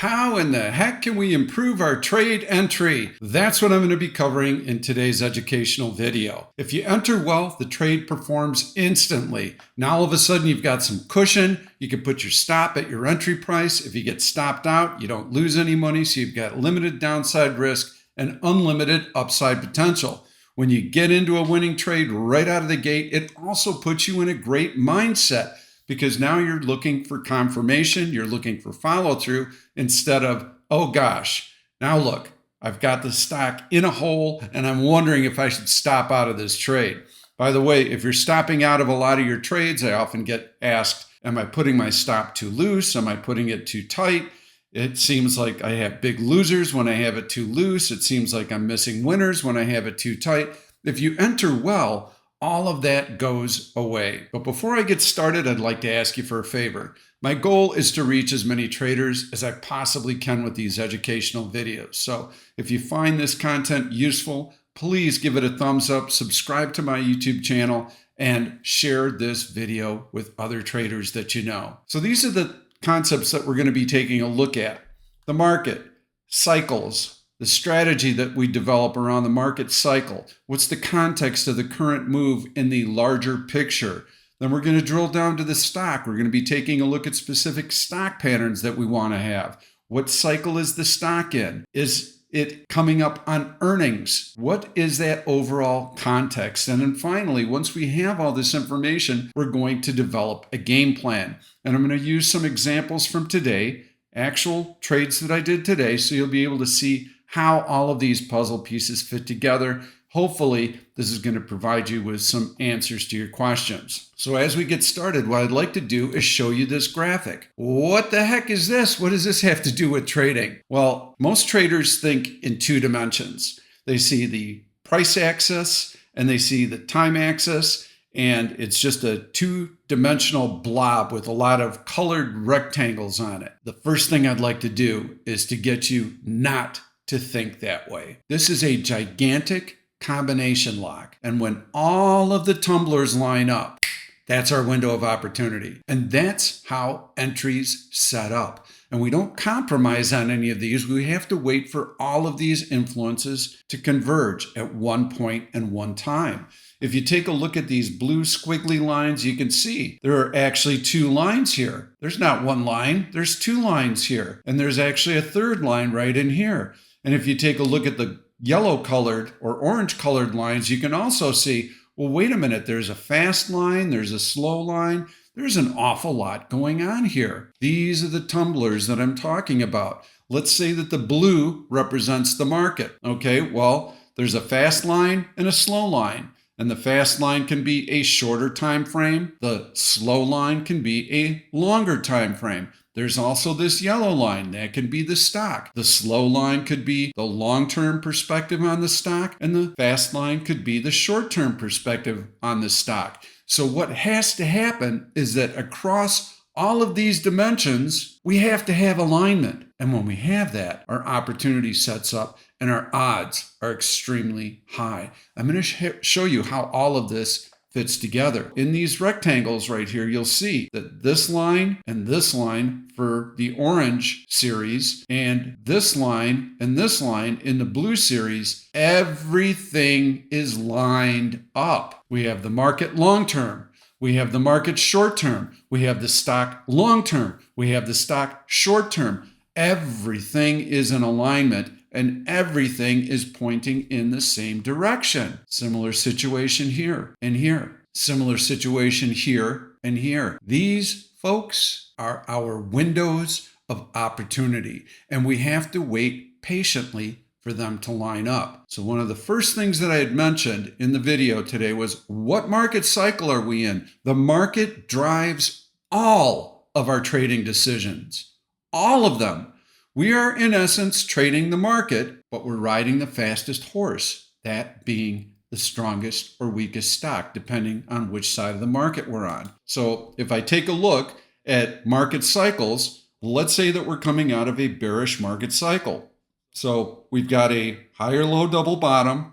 How in the heck can we improve our trade entry? That's what I'm going to be covering in today's educational video. If you enter well, the trade performs instantly. Now all of a sudden you've got some cushion. You can put your stop at your entry price. If you get stopped out, you don't lose any money, so you've got limited downside risk and unlimited upside potential. When you get into a winning trade right out of the gate, it also puts you in a great mindset, because now you're looking for confirmation, you're looking for follow through instead of, oh gosh, now look, I've got the stock in a hole and I'm wondering if I should stop out of this trade. By the way, if you're stopping out of a lot of your trades, I often get asked, am I putting my stop too loose? Am I putting it too tight? It seems like I have big losers when I have it too loose. It seems like I'm missing winners when I have it too tight. If you enter well, all of that goes away. But before I get started, I'd like to ask you for a favor. My goal is to reach as many traders as I possibly can with these educational videos. So if you find this content useful, please give it a thumbs up, subscribe to my YouTube channel, and share this video with other traders that you know. So these are the concepts that we're going to be taking a look at. The market, cycles, the strategy that we develop around the market cycle. What's the context of the current move in the larger picture? Then we're going to drill down to the stock. We're going to be taking a look at specific stock patterns that we want to have. What cycle is the stock in? Is it coming up on earnings? What is that overall context? And then finally, once we have all this information, we're going to develop a game plan. And I'm going to use some examples from today, actual trades that I did today, so you'll be able to see how all of these puzzle pieces fit together. Hopefully, this is going to provide you with some answers to your questions. So as we get started, what I'd like to do is show you this graphic. What the heck is this? What does this have to do with trading? Well, most traders think in two dimensions. They see the price axis and they see the time axis, and it's just a two-dimensional blob with a lot of colored rectangles on it. The first thing I'd like to do is to get you not to think that way. This is a gigantic combination lock. And when all of the tumblers line up, that's our window of opportunity. And that's how entries set up. And we don't compromise on any of these. We have to wait for all of these influences to converge at one point and one time. If you take a look at these blue squiggly lines, you can see there are actually two lines here. There's not one line, there's two lines here. And there's actually a third line right in here. And if you take a look at the yellow colored or orange colored lines, you can also see, well, wait a minute, there's a fast line, there's a slow line. There's an awful lot going on here. These are the tumblers that I'm talking about. Let's say that the blue represents the market. Okay, well, there's a fast line and a slow line. And the fast line can be a shorter time frame. The slow line can be a longer time frame. There's also this yellow line. That can be the stock. The slow line could be the long-term perspective on the stock, and the fast line could be the short-term perspective on the stock. So what has to happen is that across all of these dimensions, we have to have alignment. And when we have that, our opportunity sets up and our odds are extremely high. I'm going to show you how all of this fits together. In these rectangles right here, you'll see that this line and this line for the orange series, and this line and this line in the blue series, everything is lined up. We have the market long-term. We have the market short-term. We have the stock long-term. We have the stock short-term. Everything is in alignment and everything is pointing in the same direction. Similar situation here and here. Similar situation here and here. These, folks, are our windows of opportunity, and we have to wait patiently for them to line up. So one of the first things that I had mentioned in the video today was, what market cycle are we in? The market drives all of our trading decisions. All of them. We are, in essence, trading the market, but we're riding the fastest horse, that being the strongest or weakest stock, depending on which side of the market we're on. So if I take a look at market cycles, let's say that we're coming out of a bearish market cycle. So we've got a higher low double bottom.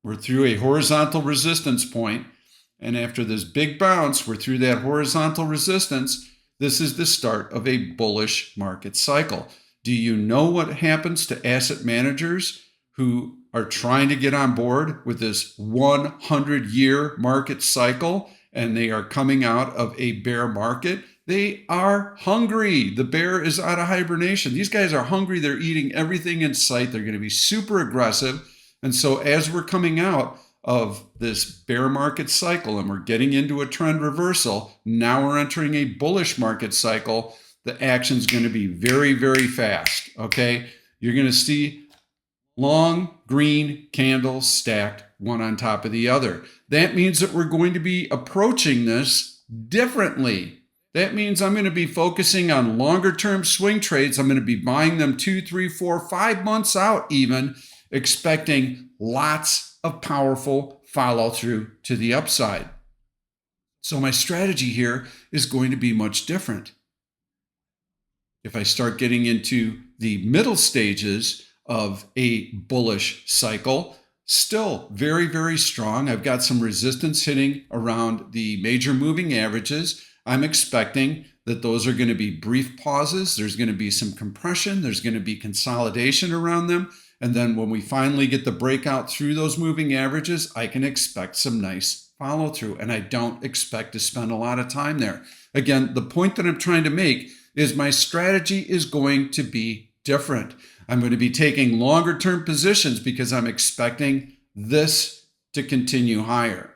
We're through a horizontal resistance point. And after this big bounce, we're through that horizontal resistance. This is the start of a bullish market cycle. Do you know what happens to asset managers who are trying to get on board with this 100-year market cycle and they are coming out of a bear market? They are hungry. The bear is out of hibernation. These guys are hungry. They're eating everything in sight. They're going to be super aggressive. And so as we're coming out of this bear market cycle and we're getting into a trend reversal, now we're entering a bullish market cycle. The action's going to be very, very fast, okay? You're going to see long green candles stacked one on top of the other. That means that we're going to be approaching this differently. That means I'm going to be focusing on longer term swing trades. I'm going to be buying them 2, 3, 4, 5 months out even, expecting lots of powerful follow through to the upside. So my strategy here is going to be much different. If I start getting into the middle stages of a bullish cycle, still very, very strong. I've got some resistance hitting around the major moving averages. I'm expecting that those are going to be brief pauses. There's going to be some compression. There's going to be consolidation around them. And then when we finally get the breakout through those moving averages, I can expect some nice follow through. And I don't expect to spend a lot of time there. Again, the point that I'm trying to make is my strategy is going to be different. I'm going to be taking longer term positions because I'm expecting this to continue higher.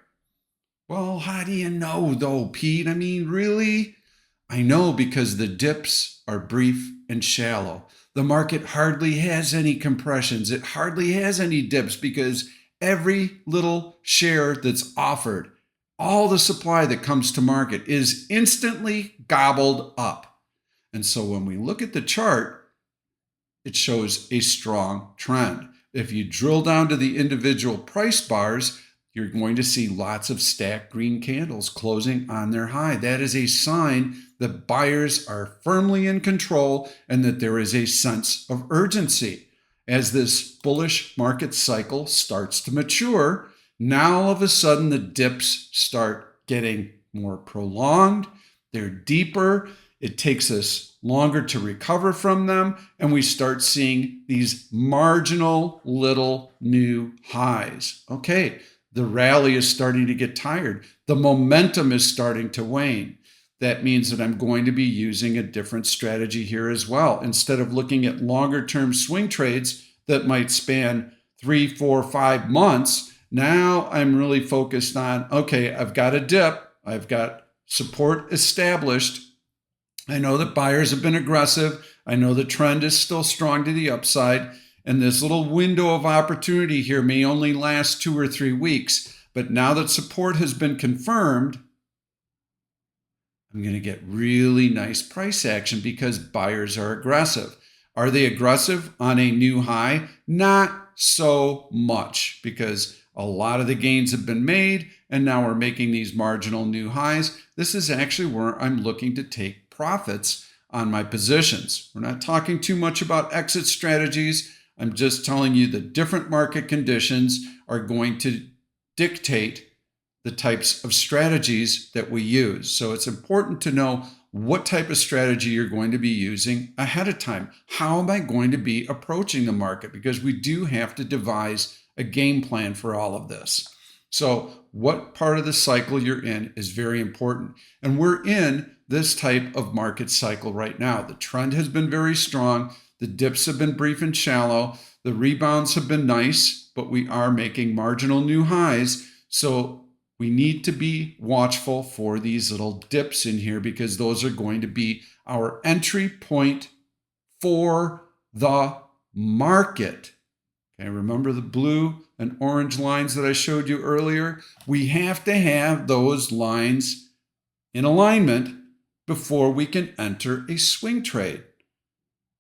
Well, how do you know though, Pete? I mean, really? I know because the dips are brief and shallow. The market hardly has any compressions. It hardly has any dips because every little share that's offered, all the supply that comes to market is instantly gobbled up. And so when we look at the chart, it shows a strong trend. If you drill down to the individual price bars, you're going to see lots of stacked green candles closing on their high. That is a sign that buyers are firmly in control and that there is a sense of urgency. As this bullish market cycle starts to mature, now all of a sudden the dips start getting more prolonged. They're deeper. It takes us longer to recover from them, and we start seeing these marginal little new highs. Okay, the rally is starting to get tired. The momentum is starting to wane. That means that I'm going to be using a different strategy here as well. Instead of looking at longer term swing trades that might span 3, 4, 5 months, now I'm really focused on, okay, I've got a dip. I've got support established. I know that buyers have been aggressive. I know the trend is still strong to the upside. And this little window of opportunity here may only last 2 or 3 weeks. But now that support has been confirmed, I'm going to get really nice price action because buyers are aggressive. Are they aggressive on a new high? Not so much because a lot of the gains have been made and now we're making these marginal new highs. This is actually where I'm looking to take profits on my positions. We're not talking too much about exit strategies. I'm just telling you that different market conditions are going to dictate the types of strategies that we use. So it's important to know what type of strategy you're going to be using ahead of time. How am I going to be approaching the market? Because we do have to devise a game plan for all of this. So what part of the cycle you're in is very important. And we're in this type of market cycle right now. The trend has been very strong. The dips have been brief and shallow. The rebounds have been nice, but we are making marginal new highs. So we need to be watchful for these little dips in here because those are going to be our entry point for the market. Okay, remember the blue and orange lines that I showed you earlier? We have to have those lines in alignment before we can enter a swing trade.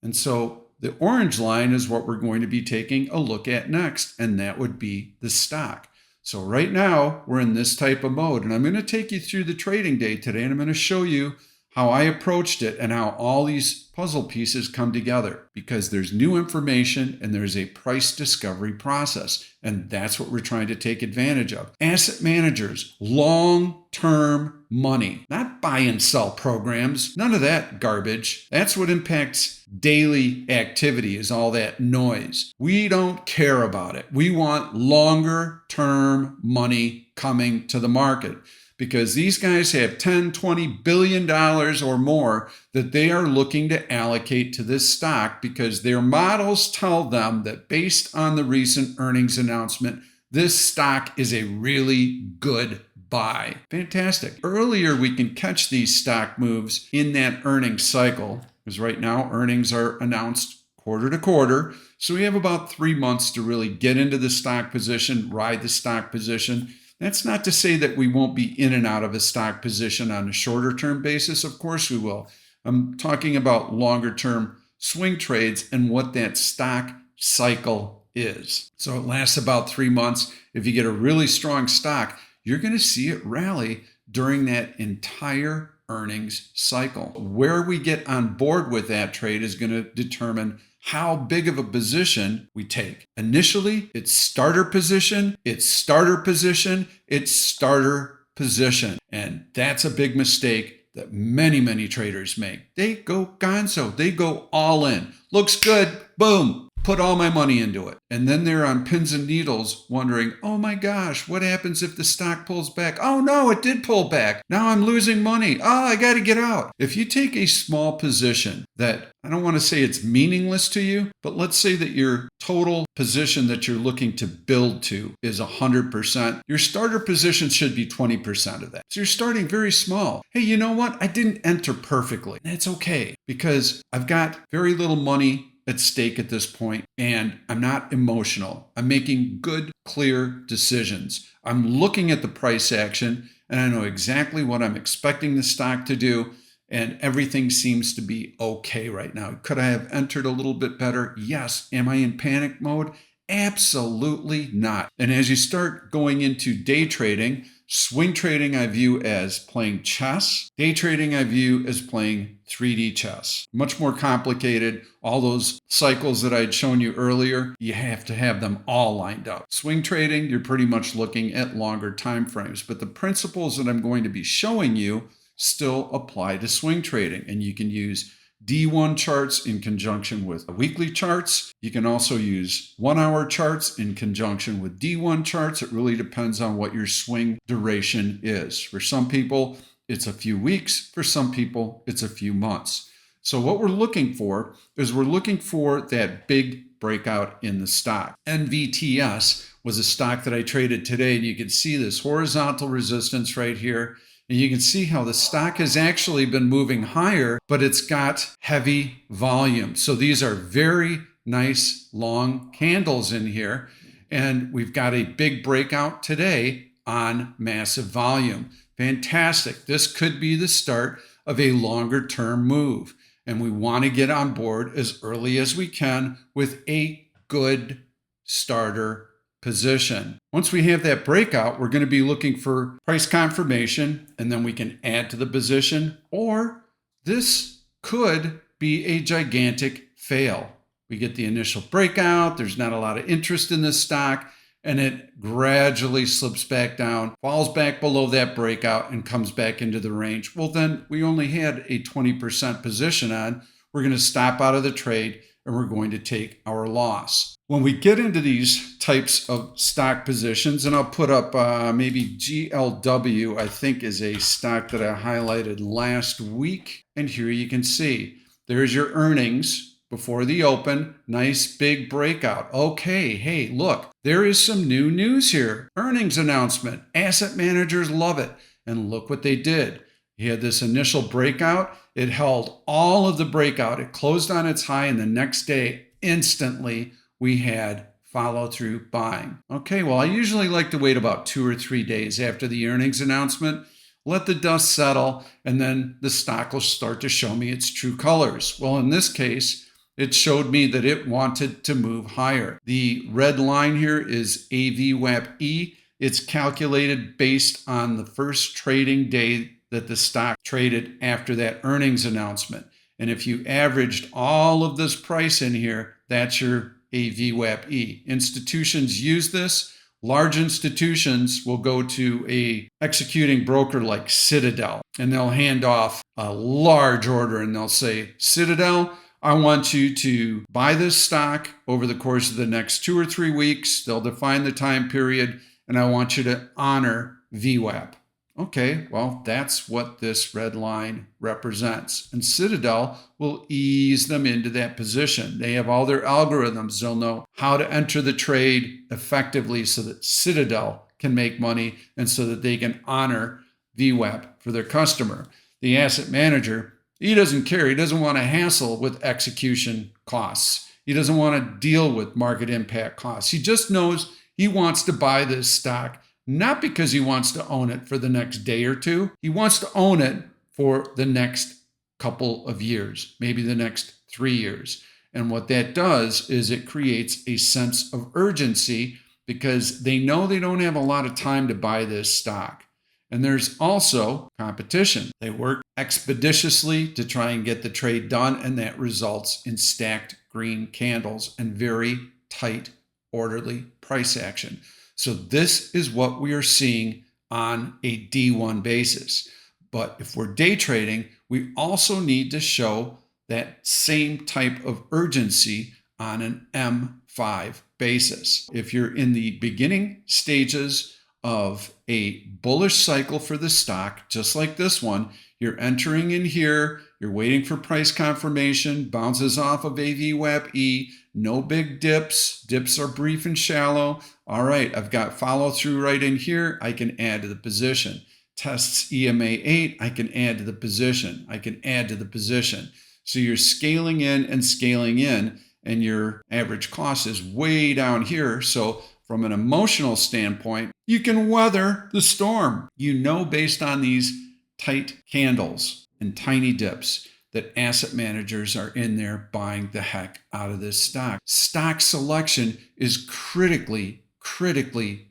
And so the orange line is what we're going to be taking a look at next, and that would be the stock. So right now we're in this type of mode, and I'm going to take you through the trading day today, and I'm going to show you how I approached it and how all these puzzle pieces come together, because there's new information and there's a price discovery process. And that's what we're trying to take advantage of. Asset managers, long-term money, not buy and sell programs, none of that garbage. That's what impacts daily activity, is all that noise. We don't care about it. We want longer-term money coming to the market, because these guys have $10-20 billion or more that they are looking to allocate to this stock, because their models tell them that based on the recent earnings announcement, this stock is a really good buy. Fantastic. Earlier, we can catch these stock moves in that earnings cycle, because right now earnings are announced quarter to quarter. So we have about 3 months to really get into the stock position, ride the stock position. That's not to say that we won't be in and out of a stock position on a shorter term basis. Of course we will. I'm talking about longer term swing trades and what that stock cycle is. So it lasts about 3 months. If you get a really strong stock, you're going to see it rally during that entire earnings cycle. Where we get on board with that trade is going to determine how big of a position we take. Initially, it's starter position, it's starter position, it's starter position. And that's a big mistake that many traders make. They go gonzo, they go all in. Looks good, boom, put all my money into it. And then they're on pins and needles wondering, oh my gosh, what happens if the stock pulls back? Oh no, it did pull back. Now I'm losing money. Oh, I got to get out. If you take a small position that, I don't want to say it's meaningless to you, but let's say that your total position that you're looking to build to is 100%. Your starter position should be 20% of that. So you're starting very small. Hey, you know what? I didn't enter perfectly. That's okay, because I've got very little money at stake at this point, and I'm not emotional. I'm making good, clear decisions. I'm looking at the price action, and I know exactly what I'm expecting the stock to do, and everything seems to be okay right now. Could I have entered a little bit better? Yes. Am I in panic mode? Absolutely not. And as you start going into day trading, swing trading I view as playing chess. Day trading I view as playing 3D chess. Much more complicated. All those cycles that I'd shown you earlier, you have to have them all lined up. Swing trading, you're pretty much looking at longer time frames. But the principles that I'm going to be showing you still apply to swing trading. And you can use D1 charts in conjunction with weekly charts. You can also use 1 hour charts in conjunction with D1 charts. It really depends on what your swing duration is. For some people, it's a few weeks. For some people, it's a few months. So what we're looking for is we're looking for that big breakout in the stock. NVTS was a stock that I traded today, and you can see this horizontal resistance right here. And you can see how the stock has actually been moving higher, but it's got heavy volume. So these are very nice long candles in here. And we've got a big breakout today on massive volume. Fantastic. This could be the start of a longer term move. And we want to get on board as early as we can with a good starter position. Once we have that breakout, we're going to be looking for price confirmation, and then we can add to the position, or this could be a gigantic fail. We get the initial breakout, there's not a lot of interest in this stock, and it gradually slips back down, falls back below that breakout, and comes back into the range. Well, then we only had a 20% position on. We're going to stop out of the trade, and we're going to take our loss. When we get into these types of stock positions, and I'll put up maybe GLW, I think is a stock that I highlighted last week. And here you can see, there's your earnings before the open, nice big breakout. Okay, hey, look, there is some new news here. Earnings announcement, asset managers love it. And look what they did. He had this initial breakout. It held all of the breakout. It closed on its high, and the next day, instantly, we had follow through buying. Okay, well, I usually like to wait about 2 or 3 days after the earnings announcement, let the dust settle, and then the stock will start to show me its true colors. Well, in this case, it showed me that it wanted to move higher. The red line here is AVWAP-E. It's calculated based on the first trading day that the stock traded after that earnings announcement. And if you averaged all of this price in here, that's your AVWAP-E. Institutions use this. Large institutions will go to a executing broker like Citadel, and they'll hand off a large order and they'll say, Citadel, I want you to buy this stock over the course of the next 2 or 3 weeks. They'll define the time period, and I want you to honor VWAP. Okay, well, that's what this red line represents. And Citadel will ease them into that position. They have all their algorithms. They'll know how to enter the trade effectively so that Citadel can make money and so that they can honor VWAP for their customer. The asset manager, he doesn't care. He doesn't want to hassle with execution costs. He doesn't want to deal with market impact costs. He just knows he wants to buy this stock, not because he wants to own it for the next day or two. He wants to own it for the next couple of years, maybe the next 3 years. And what that does is it creates a sense of urgency because they know they don't have a lot of time to buy this stock. And there's also competition. They work expeditiously to try and get the trade done, and that results in stacked green candles and very tight, orderly price action. So this is what we are seeing on a D1 basis. But if we're day trading, we also need to show that same type of urgency on an M5 basis. If you're in the beginning stages of a bullish cycle for the stock, just like this one, you're entering in here, you're waiting for price confirmation, bounces off of AVWAP-E, no big dips. Dips are brief and shallow. All right, I've got follow through right in here. I can add to the position. Tests EMA 8, I can add to the position. I can add to the position. So you're scaling in, and your average cost is way down here. So from an emotional standpoint, you can weather the storm. You know, based on these tight candles and tiny dips, that asset managers are in there buying the heck out of this stock. Stock selection is critically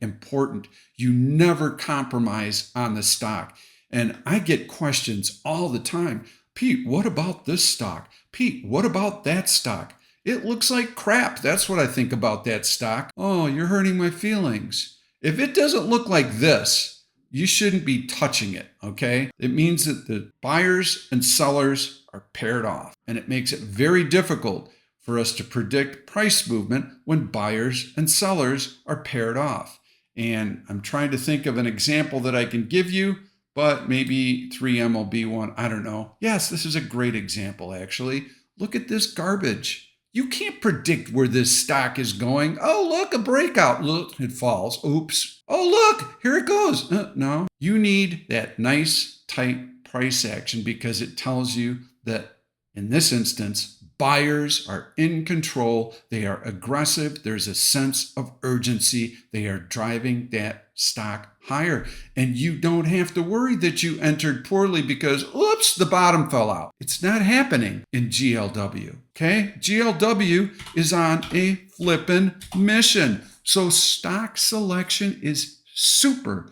important. You never compromise on the stock. And I get questions all the time. Pete, what about this stock? Pete, what about that stock? It looks like crap. That's what I think about that stock. Oh, you're hurting my feelings. If it doesn't look like this, you shouldn't be touching it, okay? It means that the buyers and sellers are paired off, and it makes it very difficult for us to predict price movement when buyers and sellers are paired off. And I'm trying to think of an example that I can give you, but maybe 3MLB1, I don't know. Yes, this is a great example, actually. Look at this garbage. You can't predict where this stock is going. Oh, look, a breakout. Look, it falls. Oops. Oh, look, here it goes. No, you need that nice, tight price action because it tells you that in this instance, buyers are in control. They are aggressive. There's a sense of urgency. They are driving that stock higher. And you don't have to worry that you entered poorly because, oops, the bottom fell out. It's not happening in GLW. Okay? GLW is on a flippin' mission. So stock selection is super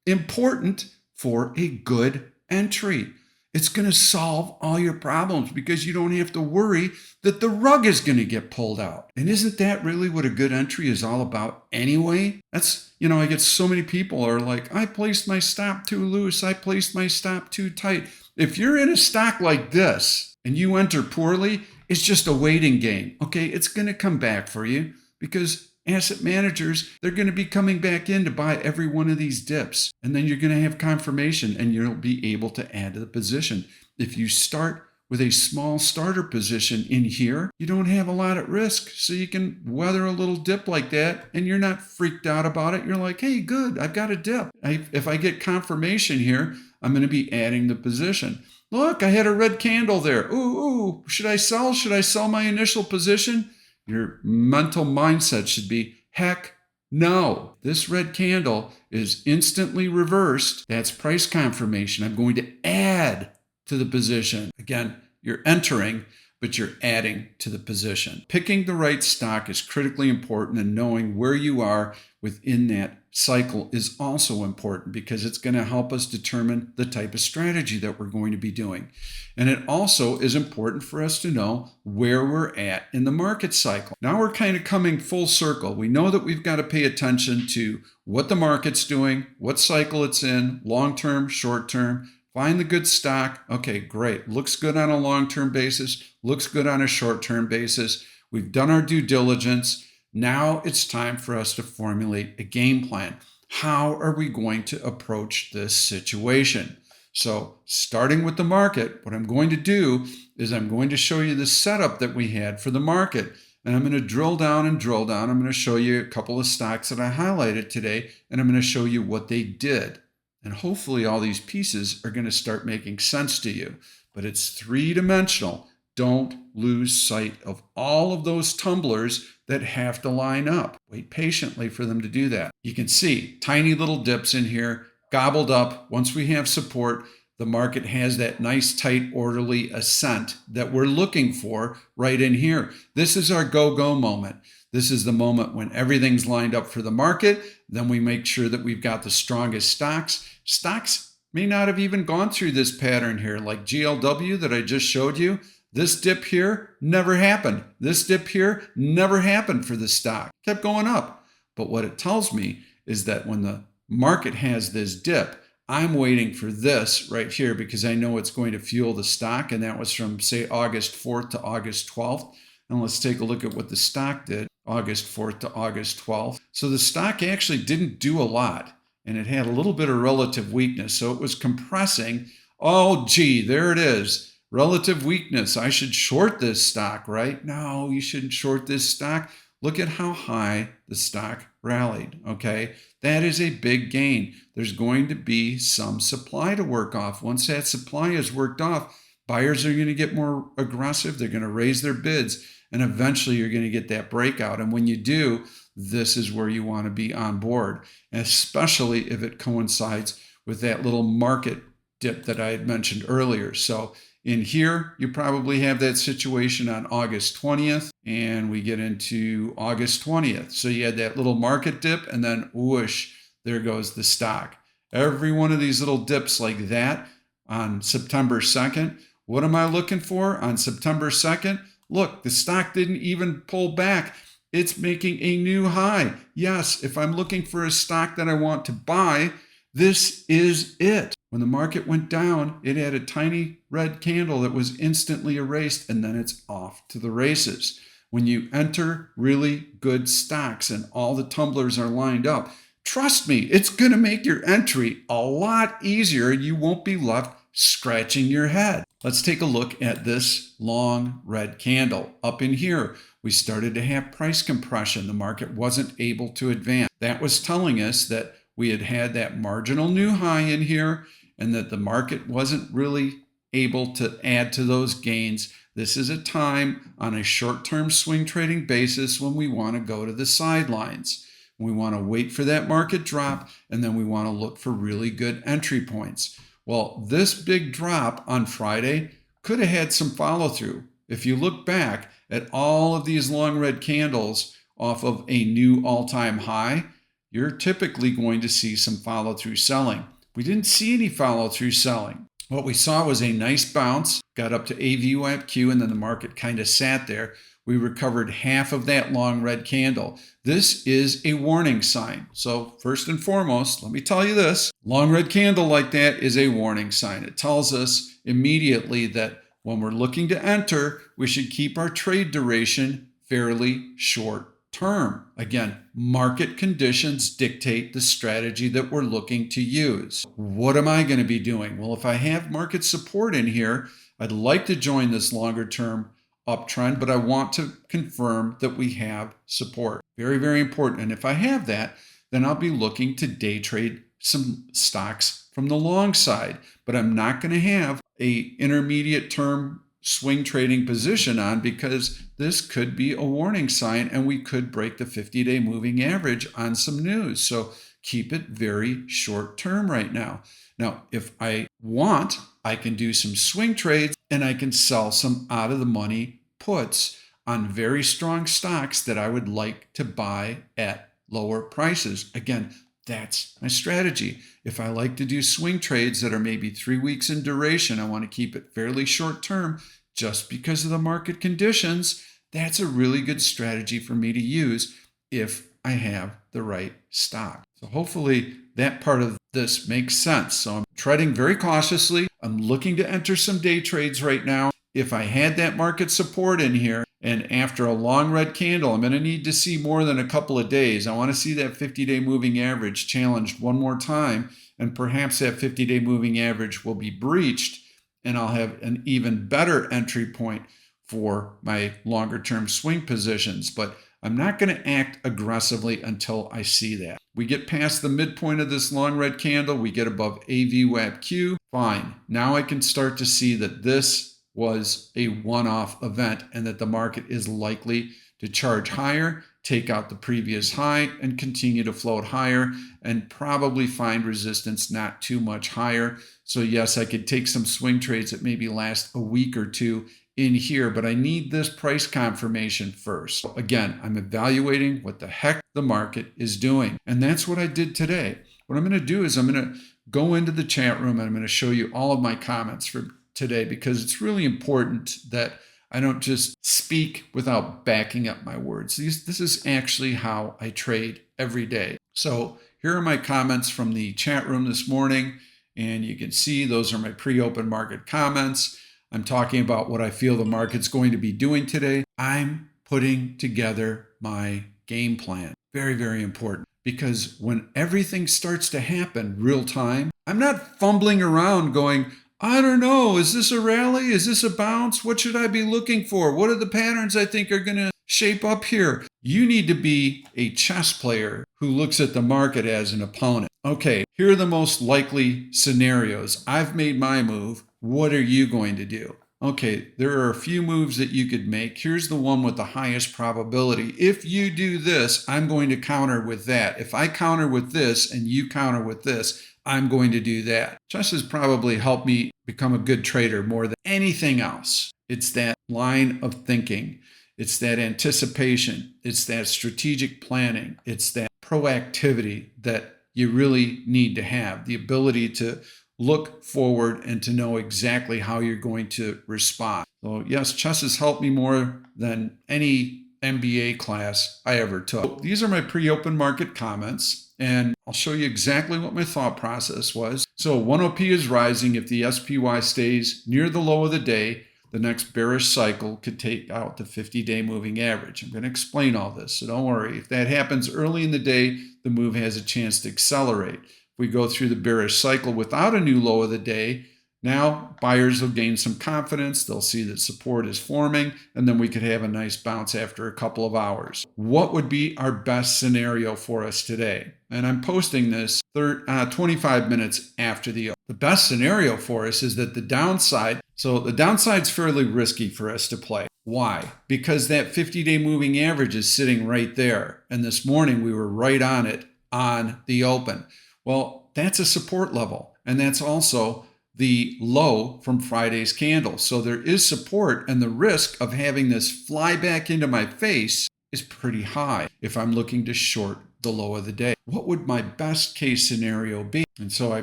important for a good entry. It's going to solve all your problems because you don't have to worry that the rug is going to get pulled out. And isn't that really what a good entry is all about anyway? That's, I get so many people are like, I placed my stop too loose. I placed my stop too tight. If you're in a stock like this and you enter poorly, it's just a waiting game. Okay, it's going to come back for you because asset managers, they're going to be coming back in to buy every one of these dips. And then you're going to have confirmation and you'll be able to add to the position. If you start with a small starter position in here, you don't have a lot at risk. So you can weather a little dip like that and you're not freaked out about it. You're like, hey, good, I've got a dip. If I get confirmation here, I'm going to be adding the position. Look, I had a red candle there. Ooh, should I sell? Should I sell my initial position? Your mental mindset should be, heck no. This red candle is instantly reversed. That's price confirmation. I'm going to add to the position. Again, you're entering, but you're adding to the position. Picking the right stock is critically important, and knowing where you are within that cycle is also important because it's going to help us determine the type of strategy that we're going to be doing. And it also is important for us to know where we're at in the market cycle. Now we're kind of coming full circle. We know that we've got to pay attention to what the market's doing, what cycle it's in, long-term, short-term. Find the good stock. Okay, great. Looks good on a long-term basis. Looks good on a short-term basis. We've done our due diligence. Now it's time for us to formulate a game plan. How are we going to approach this situation? So starting with the market, what I'm going to do is I'm going to show you the setup that we had for the market. And I'm going to drill down and drill down. I'm going to show you a couple of stocks that I highlighted today, and I'm going to show you what they did. And hopefully all these pieces are going to start making sense to you. But it's three-dimensional. Don't lose sight of all of those tumblers that have to line up. Wait patiently for them to do that. You can see tiny little dips in here, gobbled up. Once we have support, the market has that nice, tight, orderly ascent that we're looking for right in here. This is our go-go moment. This is the moment when everything's lined up for the market. Then we make sure that we've got the strongest stocks. Stocks may not have even gone through this pattern here, like GLW that I just showed you. This dip here never happened. This dip here never happened for the stock. Kept going up. But what it tells me is that when the market has this dip, I'm waiting for this right here because I know it's going to fuel the stock. And that was from, say, August 4th to August 12th. And let's take a look at what the stock did, August 4th to August 12th. So the stock actually didn't do a lot, and it had a little bit of relative weakness. So it was compressing. Oh, gee, there it is. Relative weakness. I should short this stock, right? No, you shouldn't short this stock. Look at how high the stock rallied, okay? That is a big gain. There's going to be some supply to work off. Once that supply is worked off, buyers are going to get more aggressive. They're going to raise their bids. And eventually you're going to get that breakout. And when you do, this is where you want to be on board, especially if it coincides with that little market dip that I had mentioned earlier. So in here, you probably have that situation on August 20th, and we get into August 20th. So you had that little market dip, and then whoosh, there goes the stock. Every one of these little dips like that on September 2nd. What am I looking for on September 2nd? Look, the stock didn't even pull back. It's making a new high. Yes, if I'm looking for a stock that I want to buy, this is it. When the market went down, it had a tiny red candle that was instantly erased, and then it's off to the races. When you enter really good stocks and all the tumblers are lined up, trust me, it's going to make your entry a lot easier, and you won't be left scratching your head. Let's take a look at this long red candle. Up in here, we started to have price compression. The market wasn't able to advance. That was telling us that we had had that marginal new high in here and that the market wasn't really able to add to those gains. This is a time on a short-term swing trading basis when we want to go to the sidelines. We want to wait for that market drop, and then we want to look for really good entry points. Well, this big drop on Friday could have had some follow through. If you look back at all of these long red candles off of a new all-time high, you're typically going to see some follow through selling. We didn't see any follow through selling. What we saw was a nice bounce, got up to AVWAP, and then the market kind of sat there. We recovered half of that long red candle. This is a warning sign. So first and foremost, let me tell you this. Long red candle like that is a warning sign. It tells us immediately that when we're looking to enter, we should keep our trade duration fairly short term. Again, market conditions dictate the strategy that we're looking to use. What am I going to be doing? Well, if I have market support in here, I'd like to join this longer term uptrend, but I want to confirm that we have support. Very, very important. And if I have that, then I'll be looking to day trade some stocks from the long side, but I'm not going to have a intermediate term swing trading position on because this could be a warning sign and we could break the 50-day moving average on some news. So keep it very short term right now. Now, if I want I can do some swing trades and I can sell some out of the money puts on very strong stocks that I would like to buy at lower prices. Again, that's my strategy. If I like to do swing trades that are maybe 3 weeks in duration, I want to keep it fairly short term just because of the market conditions. That's a really good strategy for me to use if I have the right stock. So hopefully that part of this makes sense. So I'm treading very cautiously. I'm looking to enter some day trades right now. If I had that market support in here, and after a long red candle, I'm going to need to see more than a couple of days. I want to see that 50-day moving average challenged one more time, and perhaps that 50-day moving average will be breached, and I'll have an even better entry point for my longer term swing positions. But I'm not going to act aggressively until I see that. We get past the midpoint of this long red candle, we get above AVWAP-Q, fine. Now I can start to see that this was a one-off event and that the market is likely to charge higher, take out the previous high, and continue to float higher and probably find resistance not too much higher. So yes, I could take some swing trades that maybe last a week or two in here, but I need this price confirmation first. Again, I'm evaluating what the heck the market is doing. And that's what I did today. What I'm going to do is I'm going to go into the chat room and I'm going to show you all of my comments for today, because it's really important that I don't just speak without backing up my words. This is actually how I trade every day. So here are my comments from the chat room this morning, and you can see those are my pre-open market comments. I'm talking about what I feel the market's going to be doing today. I'm putting together my game plan. Very, very important, because when everything starts to happen real time, I'm not fumbling around going, I don't know, is this a rally? Is this a bounce? What should I be looking for? What are the patterns I think are going to shape up here? You need to be a chess player who looks at the market as an opponent. Okay, here are the most likely scenarios. I've made my move. What are you going to do? Okay, there are a few moves that you could make. Here's the one with the highest probability. If you do this, I'm going to counter with that. If I counter with this and you counter with this, I'm going to do that. Chess has probably helped me become a good trader more than anything else. It's that line of thinking. It's that anticipation. It's that strategic planning. It's that proactivity that you really need to have. The ability to look forward and to know exactly how you're going to respond. So yes, chess has helped me more than any MBA class I ever took. These are my pre-open market comments, and I'll show you exactly what my thought process was. So 1OP is rising. If the SPY stays near the low of the day, the next bearish cycle could take out the 50-day moving average. I'm going to explain all this, so don't worry. If that happens early in the day, the move has a chance to accelerate. If we go through the bearish cycle without a new low of the day, now buyers will gain some confidence. They'll see that support is forming, and then we could have a nice bounce after a couple of hours. What would be our best scenario for us today? And I'm posting this 25 minutes after the open. The best scenario for us is that the downside, so the downside's fairly risky for us to play. Why? Because that 50-day moving average is sitting right there. And this morning we were right on it on the open. Well, that's a support level. And that's also the low from Friday's candle. So there is support, and the risk of having this fly back into my face is pretty high if I'm looking to short the low of the day. What would my best case scenario be? And so I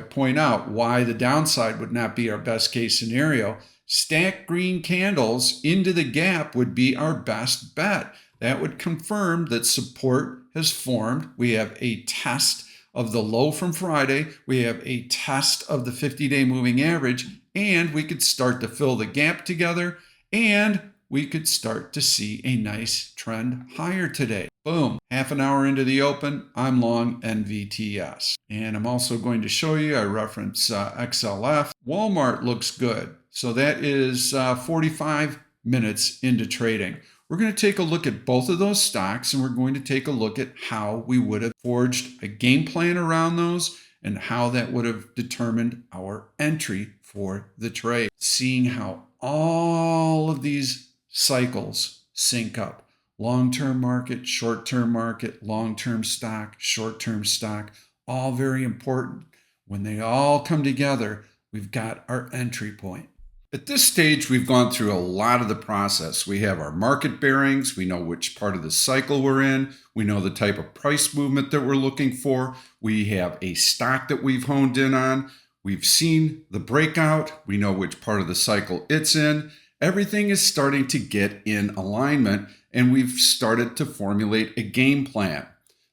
point out why the downside would not be our best case scenario. Stacked green candles into the gap would be our best bet. That would confirm that support has formed. We have a test of the low from Friday, we have a test of the 50-day moving average, and we could start to fill the gap together, and we could start to see a nice trend higher today. Boom, half an hour into the open, I'm long NVTS. And I'm also going to show you, I reference XLF. Walmart looks good. So that is 45 minutes into trading. We're going to take a look at both of those stocks, and we're going to take a look at how we would have forged a game plan around those and how that would have determined our entry for the trade. Seeing how all of these cycles sync up. Long-term market, short-term market, long-term stock, short-term stock, all very important. When they all come together, we've got our entry point. At this stage, we've gone through a lot of the process. We have our market bearings. We know which part of the cycle we're in. We know the type of price movement that we're looking for. We have a stock that we've honed in on. We've seen the breakout. We know which part of the cycle it's in. Everything is starting to get in alignment, and we've started to formulate a game plan.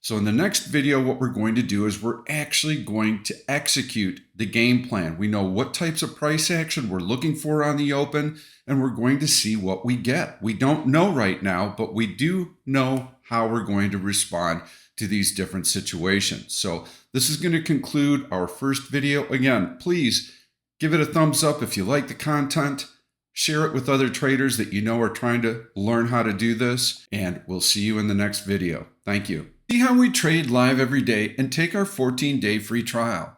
So in the next video, what we're going to do is we're actually going to execute the game plan. We know what types of price action we're looking for on the open, and we're going to see what we get. We don't know right now, but we do know how we're going to respond to these different situations. So this is going to conclude our first video. Again, please give it a thumbs up if you like the content. Share it with other traders that you know are trying to learn how to do this, and we'll see you in the next video. Thank you. See how we trade live every day and take our 14-day free trial.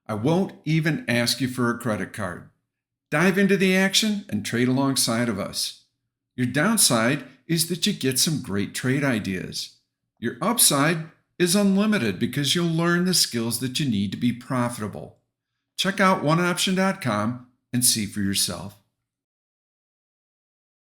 I won't even ask you for a credit card. Dive into the action and trade alongside of us. Your downside is that you get some great trade ideas. Your upside is unlimited because you'll learn the skills that you need to be profitable. Check out OneOption.com and see for yourself.